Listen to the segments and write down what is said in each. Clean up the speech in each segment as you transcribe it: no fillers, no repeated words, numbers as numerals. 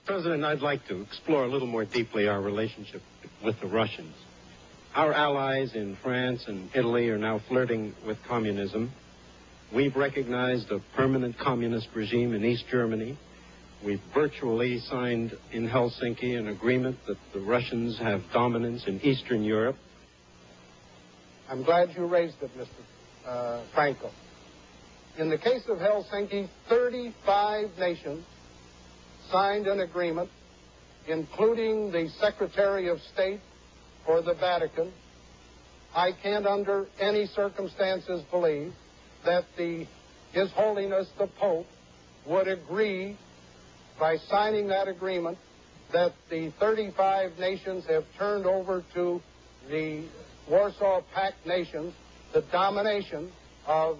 Mr. President, I'd like to explore a little more deeply our relationship with the Russians. Our allies in France and Italy are now flirting with communism. We've recognized a permanent communist regime in East Germany. We've virtually signed in Helsinki an agreement that the Russians have dominance in Eastern Europe. I'm glad you raised it, Mr. Franco. In the case of Helsinki, 35 nations signed an agreement, including the Secretary of State for the Vatican. I can't under any circumstances believe that His Holiness the Pope would agree by signing that agreement that the 35 nations have turned over to the Warsaw Pact nations the domination of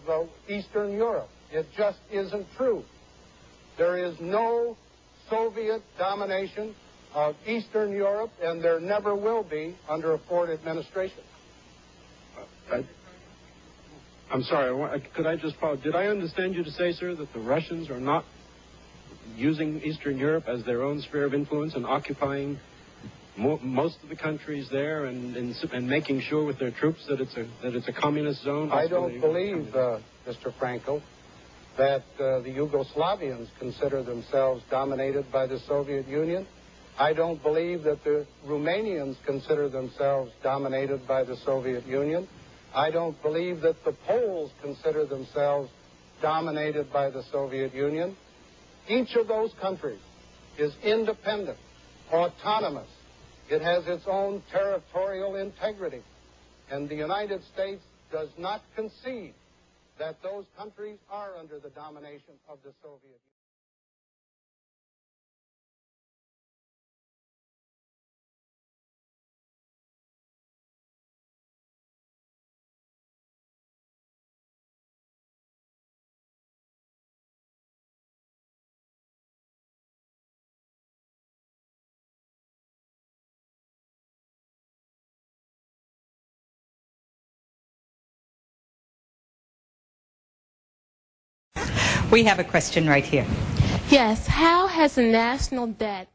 Eastern Europe. It just isn't true. There is no Soviet domination of Eastern Europe, and there never will be under a Ford administration. I'm sorry, could I just follow? Did I understand you to say, sir, that the Russians are not using Eastern Europe as their own sphere of influence and occupying most of the countries there and making sure with their troops that it's a communist zone? I don't believe, Mr. Franco, that the Yugoslavians consider themselves dominated by the Soviet Union. I don't believe that the Romanians consider themselves dominated by the Soviet Union. I don't believe that the Poles consider themselves dominated by the Soviet Union. Each of those countries is independent, autonomous. It has its own territorial integrity. And the United States does not concede that those countries are under the domination of the Soviet Union. We have a question right here. Yes, how has the national debt